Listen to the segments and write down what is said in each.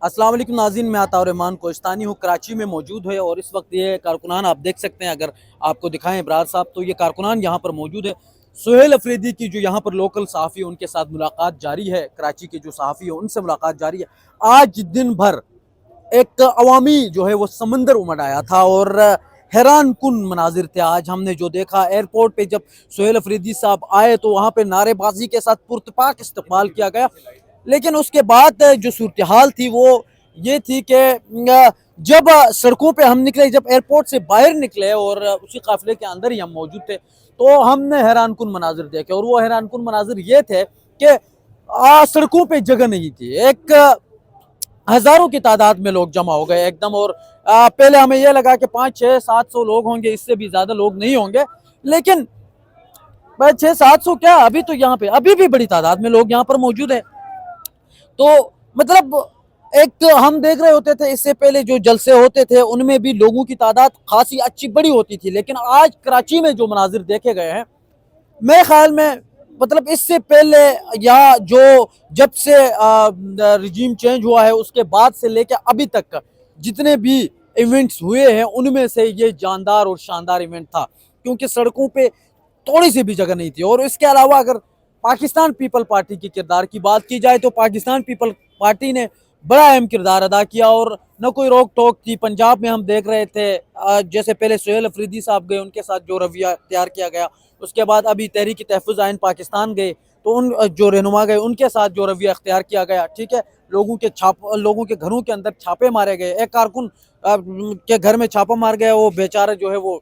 अस्सलाम वालेकुम नाज़रीन, मैं अता रहमान कोहिस्तानी हूँ, कराची में मौजूद है और इस वक्त ये कारकुनान आप देख सकते हैं। अगर आपको दिखाएं इब्रार साहब, तो ये कारकुनान यहाँ पर मौजूद है। सुहेल अफरीदी की जो यहाँ पर लोकल सहाफ़ी, उनके साथ मुलाकात जारी है। कराची के जो सहाफ़ी है उनसे मुलाकात जारी है। आज दिन भर एक अवामी जो है वो समंदर उमड़ आया था और हैरान कुन मनाजिर थे। आज हमने जो देखा, एयरपोर्ट पे जब सुहेल अफरीदी साहब आए तो वहाँ पे नारेबाजी के साथ पुरतपाक इस्तकबाल किया गया। लेकिन उसके बाद जो सूरत हाल थी वो ये थी कि जब सड़कों पे हम निकले, जब एयरपोर्ट से बाहर निकले और उसी काफिले के अंदर ही हम मौजूद थे, तो हमने हैरान कुन मनाजिर देखे। और वो हैरान कुन मनाजिर ये थे कि सड़कों पे जगह नहीं थी। एक हजारों की तादाद में लोग जमा हो गए एकदम। और पहले हमें यह लगा कि 500-600-700 लोग होंगे, इससे भी ज्यादा लोग नहीं होंगे। लेकिन 600-700 क्या, अभी तो यहाँ पे अभी भी बड़ी तादाद में लोग यहाँ पर मौजूद है। तो मतलब एक हम देख रहे होते थे, इससे पहले जो जलसे होते थे उनमें भी लोगों की तादाद खासी अच्छी बड़ी होती थी। लेकिन आज कराची में जो मनाजिर देखे गए हैं, मेरे ख्याल में मतलब इससे पहले या जो जब से रिजीम चेंज हुआ है उसके बाद से लेकर अभी तक जितने भी इवेंट्स हुए हैं, उनमें से ये जानदार और शानदार इवेंट था। क्योंकि सड़कों पे थोड़ी सी भी जगह नहीं थी। और इसके अलावा अगर पाकिस्तान पीपल पार्टी के किरदार की बात की जाए, तो पाकिस्तान पीपल पार्टी ने बड़ा अहम किरदार अदा किया और न कोई रोक टोक थी। पंजाब में हम देख रहे थे, जैसे पहले सुहेल अफरीदी साहब गए, उनके साथ जो रवैया तैयार किया गया। उसके बाद अभी तहरीक तहफ़्फ़ुज़ आइन पाकिस्तान गए, तो उन जो रहनुमा गए उनके साथ जो रवैया अख्तियार किया गया, ठीक है। लोगों के घरों के अंदर छापे मारे गए। एक कारकुन के घर में छापा मार गया, वो बेचारा जो है वो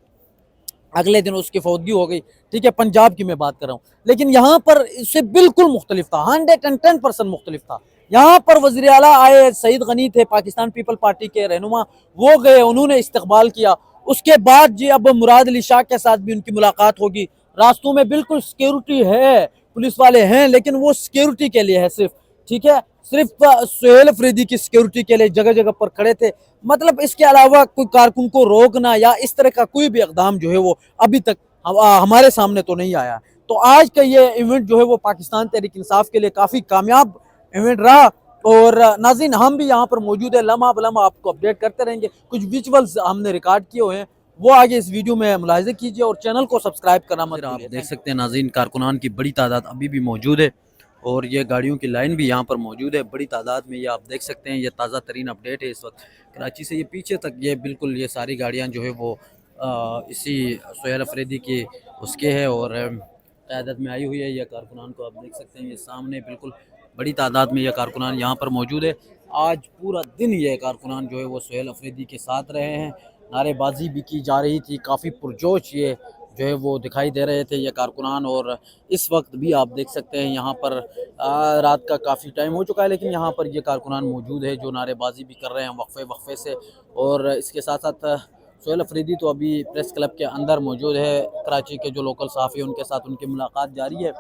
अगले दिन उसकी फौतगी हो गई, ठीक है। पंजाब की मैं बात कर रहा हूँ। लेकिन यहाँ पर इससे बिल्कुल मुख्तलिफ था, 110% मुख्तलिफ था। यहाँ पर वज़ीर आला आए, सईद गनी थे पाकिस्तान पीपल पार्टी के रहनुमा, वो गए, उन्होंने इस्तकबाल किया। उसके बाद जी अब मुराद अली शाह के साथ भी उनकी मुलाकात होगी। रास्तों में बिल्कुल सिक्योरिटी है, पुलिस वाले हैं, लेकिन वो सिक्योरिटी के लिए है सिर्फ, ठीक है। सिर्फ सुहेल अफरीदी की सिक्योरिटी के लिए जगह जगह पर खड़े थे। मतलब इसके अलावा कोई कारकुन को रोकना या इस तरह का कोई भी इक़दाम जो है वो अभी तक हमारे सामने तो नहीं आया। तो आज का ये इवेंट जो है वो पाकिस्तान तहरीक इंसाफ के लिए काफ़ी कामयाब इवेंट रहा। और नाज़रीन, हम भी यहाँ पर मौजूद है, लम्हा बलम्हा आपको अपडेट करते रहेंगे। कुछ विजुअल्स हमने रिकॉर्ड किए हुए हैं, वो आगे इस वीडियो में मुलाहिज़ा कीजिए और चैनल को सब्सक्राइब करना मत भूलिए। आप देख सकते हैं नाज़रीन, कारकुनान की बड़ी तादाद अभी भी मौजूद है और ये गाड़ियों की लाइन भी यहाँ पर मौजूद है बड़ी तादाद में। ये आप देख सकते हैं, ये ताज़ा तरीन अपडेट है इस वक्त कराची से। ये पीछे तक ये बिल्कुल ये सारी गाड़ियाँ जो है वो इसी सुहेल अफरीदी की उसके है और क़यादत में आई हुई है। ये कारकुनान को आप देख सकते हैं, ये सामने बिल्कुल बड़ी तादाद में ये कारकुनान यहाँ पर मौजूद है। आज पूरा दिन ये कारकुनान जो है वो सुहेल अफरीदी के साथ रहे हैं। नारेबाजी भी की जा रही थी, काफ़ी पुरजोश ये जो है वो दिखाई दे रहे थे ये कारकुनान। और इस वक्त भी आप देख सकते हैं यहाँ पर रात का काफ़ी टाइम हो चुका है, लेकिन यहाँ पर ये कारकुनान मौजूद है जो नारेबाजी भी कर रहे हैं वक्फे वक्फे से। और इसके साथ साथ सुहेल अफरीदी तो अभी प्रेस क्लब के अंदर मौजूद है। कराची के जो लोकल सहाफ़ी उनके साथ उनकी मुलाकात जारी है।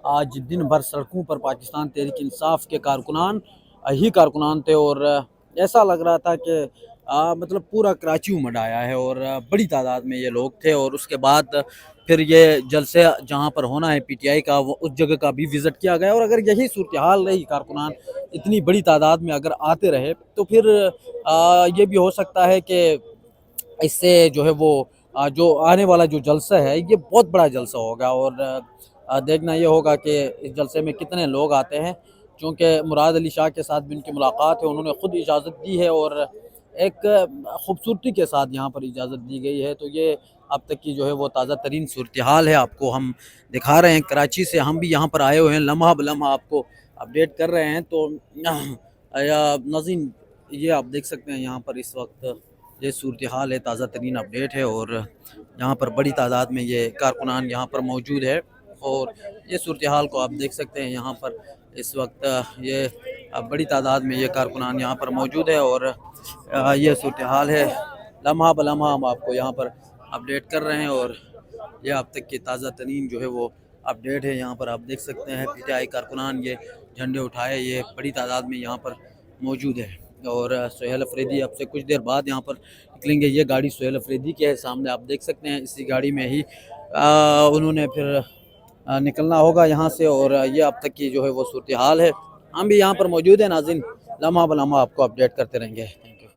आज दिन भर सड़कों पर पाकिस्तान तहरीक इंसाफ के कारकुनान ही कारकुनान थे और ऐसा लग रहा था कि मतलब पूरा कराची उमड़ आया है और बड़ी तादाद में ये लोग थे। और उसके बाद फिर ये जलसे जहाँ पर होना है पीटीआई का, वो उस जगह का भी विज़िट किया गया। और अगर यही सूरत हाल रही, कारकुनान इतनी बड़ी तादाद में अगर आते रहे, तो फिर ये भी हो सकता है कि इससे जो है वो जो आने वाला जो जलसा है ये बहुत बड़ा जलसा होगा। और देखना ये होगा कि इस जलसे में कितने लोग आते हैं। क्योंकि मुराद अली शाह के साथ भी उनकी मुलाकात है, उन्होंने ख़ुद इजाज़त दी है और एक ख़ूबसूरती के साथ यहाँ पर इजाज़त दी गई है। तो ये अब तक की जो है वो ताज़ा तरीन सूरत हाल है, आपको हम दिखा रहे हैं। कराची से हम भी यहाँ पर आए हुए हैं, लम्हा बलम्हा आपको अपडेट कर रहे हैं। तो नाज़रीन, ये आप देख सकते हैं यहाँ पर इस वक्त ये सूरत हाल है, ताज़ा तरीन अपडेट है। और यहाँ पर बड़ी तादाद में ये कारकुनान यहाँ पर मौजूद है और ये सूरत हाल को आप देख सकते हैं। यहाँ पर इस वक्त ये बड़ी तादाद में ये कारकुनान यहाँ पर मौजूद है और ये सूरत हाल है, लम्हा बलम्हा हम आपको यहाँ पर अपडेट कर रहे हैं। और ये अब तक की ताज़ा तरीन जो है वो अपडेट है। यहाँ पर आप देख सकते हैं पीटीआई कारकुनान ये झंडे उठाए, ये बड़ी तादाद में यहाँ पर मौजूद है। और सुहेल अफरीदी अब से कुछ देर बाद यहाँ पर निकलेंगे। ये गाड़ी सुहेल अफरीदी की है, सामने आप देख सकते हैं। इसी गाड़ी में ही उन्होंने फिर निकलना होगा यहाँ से। और ये अब तक की जो है वो सूरत हाल है, हम भी यहाँ पर मौजूद हैं नाज़रीन, لمحہ بلمحہ آپ کو اپڈیٹ کرتے رہیں گے.